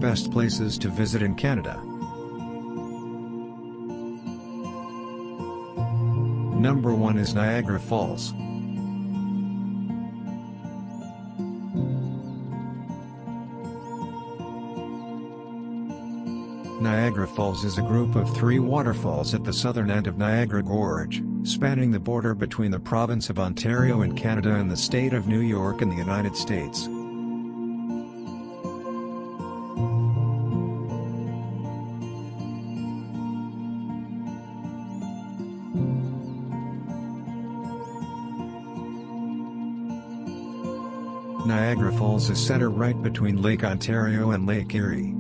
best places to visit in Canada. Number 1 is Niagara Falls. Niagara Falls is a group of 3 waterfalls at the southern end of Niagara Gorge, spanning the border between the province of Ontario in Canada and the state of New York in the United States. Niagara Falls is centered right between Lake Ontario and Lake Erie.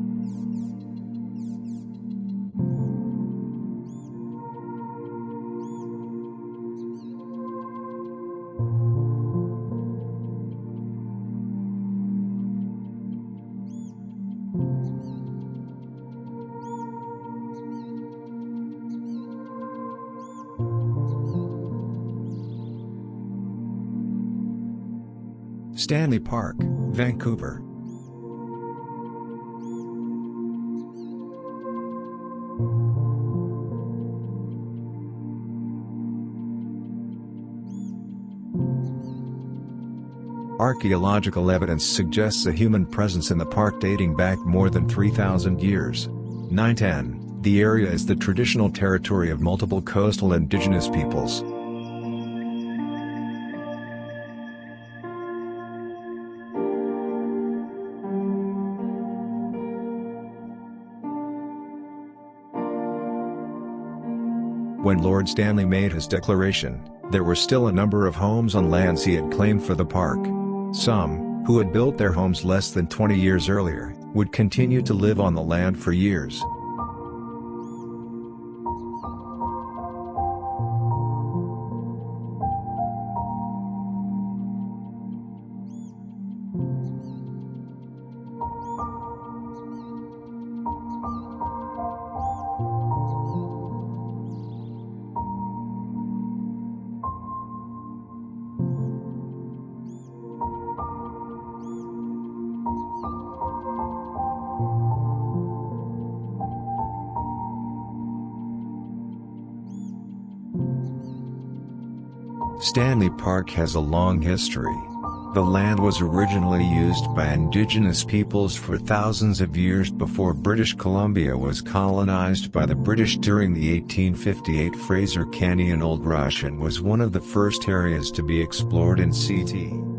Stanley Park, Vancouver. Archaeological evidence suggests a human presence in the park dating back more than 3,000 years. 910. The area is the traditional territory of multiple coastal indigenous peoples. When Lord Stanley made his declaration, there were still a number of homes on lands he had claimed for the park. Some, who had built their homes less than 20 years earlier, would continue to live on the land for years. Stanley Park has a long history. The land was originally used by indigenous peoples for thousands of years before British Columbia was colonized by the British during the 1858 Fraser Canyon Old Rush and was one of the first areas to be explored in CT.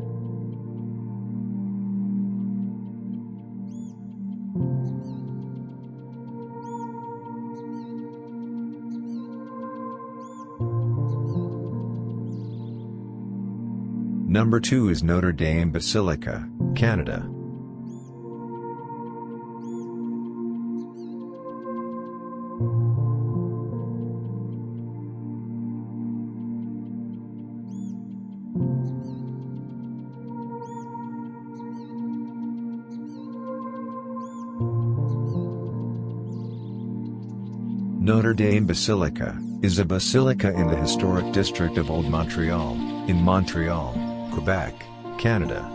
Number 2 is Notre Dame Basilica, Canada. Notre Dame Basilica is a basilica in the historic district of Old Montreal, in Montreal, Quebec, Canada.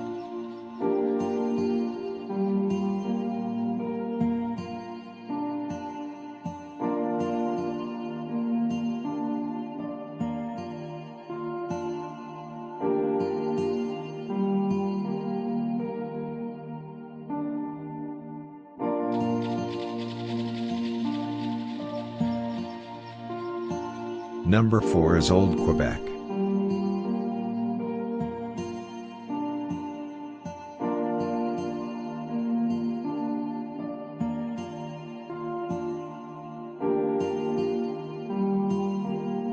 Number 4 is Old Quebec.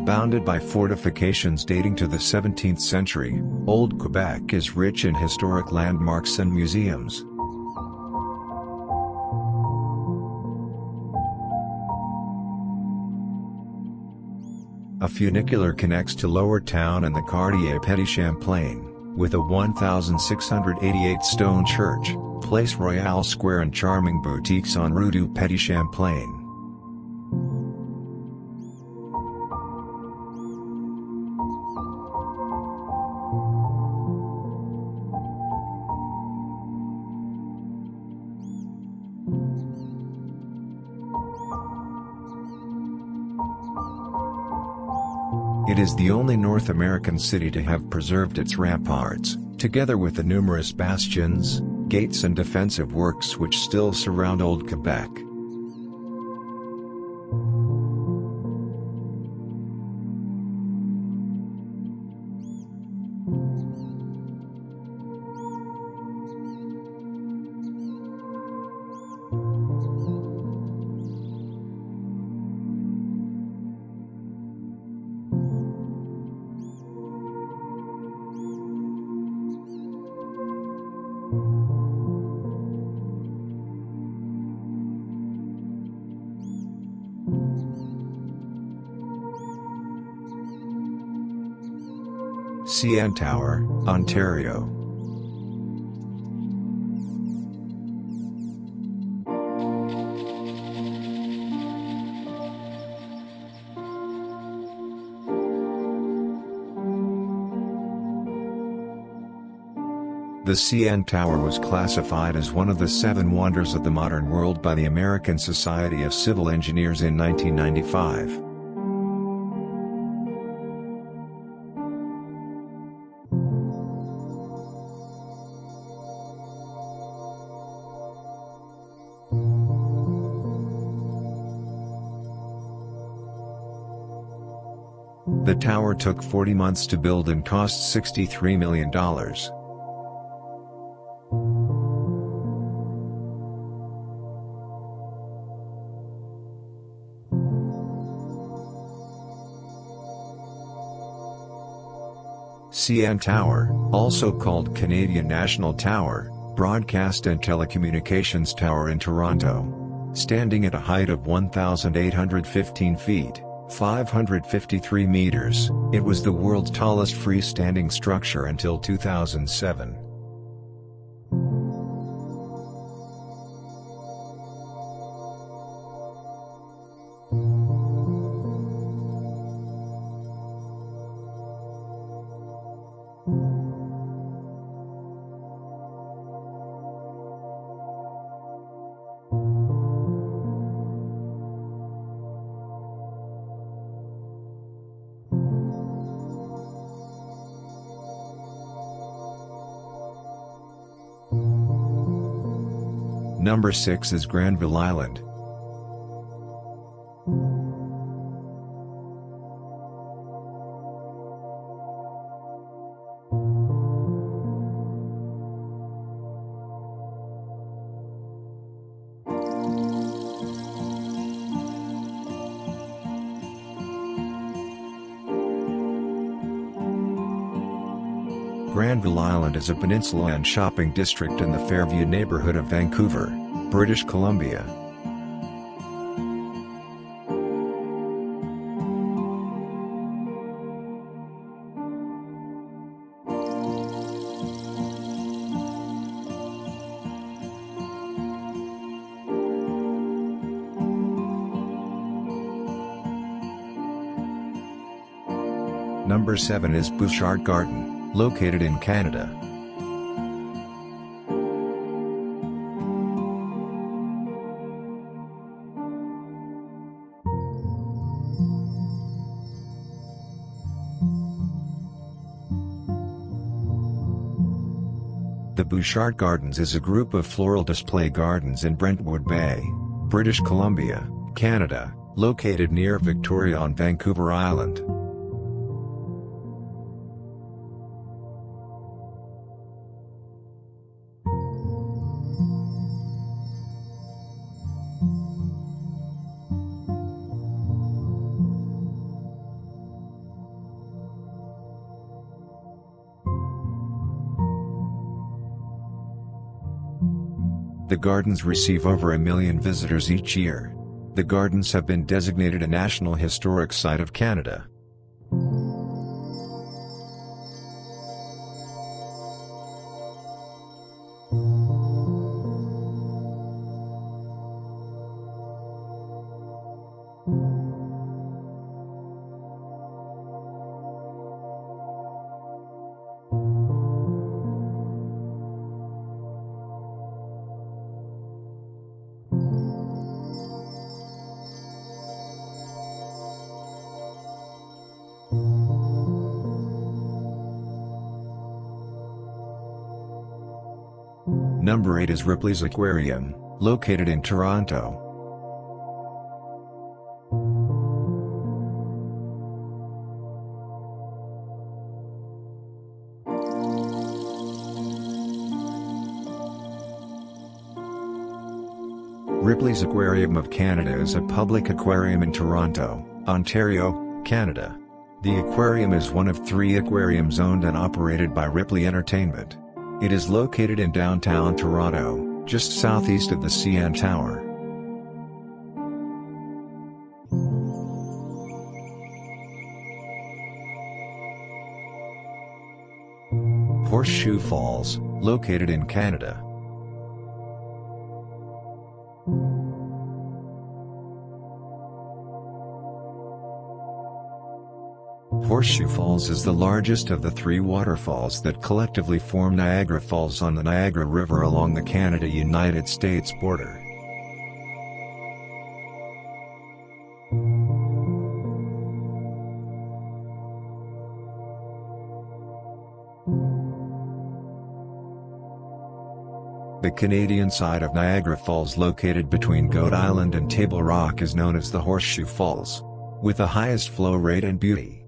Bounded by fortifications dating to the 17th century, Old Quebec is rich in historic landmarks and museums. A funicular connects to Lower Town and the Quartier Petit Champlain, with a 1,688 stone church, Place Royale Square and charming boutiques en Rue du Petit Champlain. It is the only North American city to have preserved its ramparts, together with the numerous bastions, gates and defensive works which still surround Old Quebec. CN Tower, Ontario. The CN Tower was classified as one of the 7 wonders of the modern world by the American Society of Civil Engineers in 1995. The tower took 40 months to build and cost $63 million. CN Tower, also called Canadian National Tower, Broadcast and Telecommunications Tower in Toronto. Standing at a height of 1,815 feet. 553 meters, it was the world's tallest freestanding structure until 2007. Number 6 is Granville Island. Granville Island is a peninsula and shopping district in the Fairview neighborhood of Vancouver, British Columbia. Number 7 is Bouchard Garden, located in Canada. The Bouchard Gardens is a group of floral display gardens in Brentwood Bay, British Columbia, Canada, located near Victoria on Vancouver Island. The gardens receive over 1 million visitors each year. The gardens have been designated a National Historic Site of Canada. Number 8 is Ripley's Aquarium, located in Toronto. Ripley's Aquarium of Canada is a public aquarium in Toronto, Ontario, Canada. The aquarium is one of 3 aquariums owned and operated by Ripley Entertainment. It is located in downtown Toronto, just southeast of the CN Tower. Horseshoe Falls, located in Canada. Horseshoe Falls is the largest of the 3 waterfalls that collectively form Niagara Falls on the Niagara River along the Canada-United States border. The Canadian side of Niagara Falls, located between Goat Island and Table Rock, is known as the Horseshoe Falls, with the highest flow rate and beauty.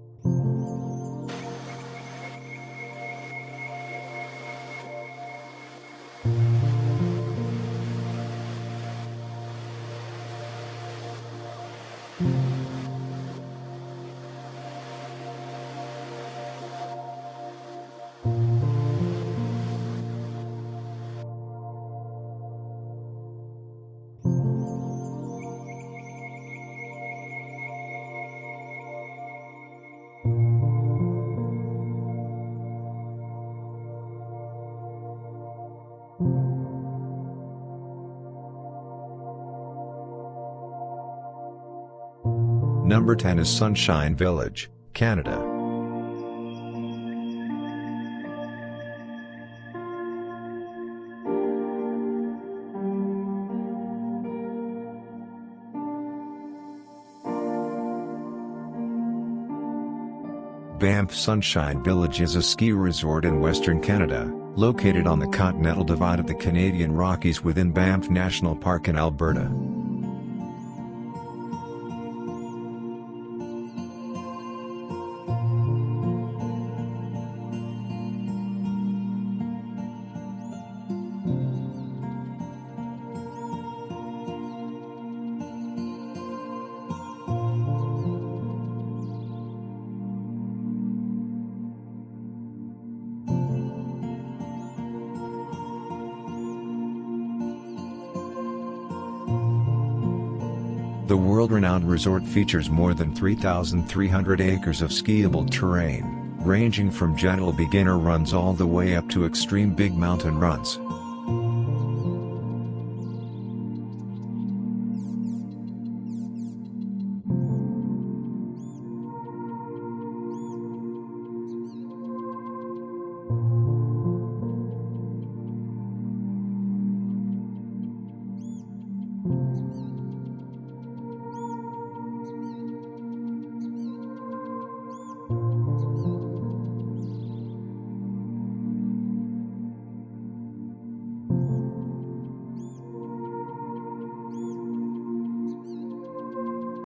Number 10 is Sunshine Village, Canada. Banff Sunshine Village is a ski resort in Western Canada, located on the Continental Divide of the Canadian Rockies within Banff National Park in Alberta. The world-renowned resort features more than 3,300 acres of skiable terrain, ranging from gentle beginner runs all the way up to extreme big mountain runs.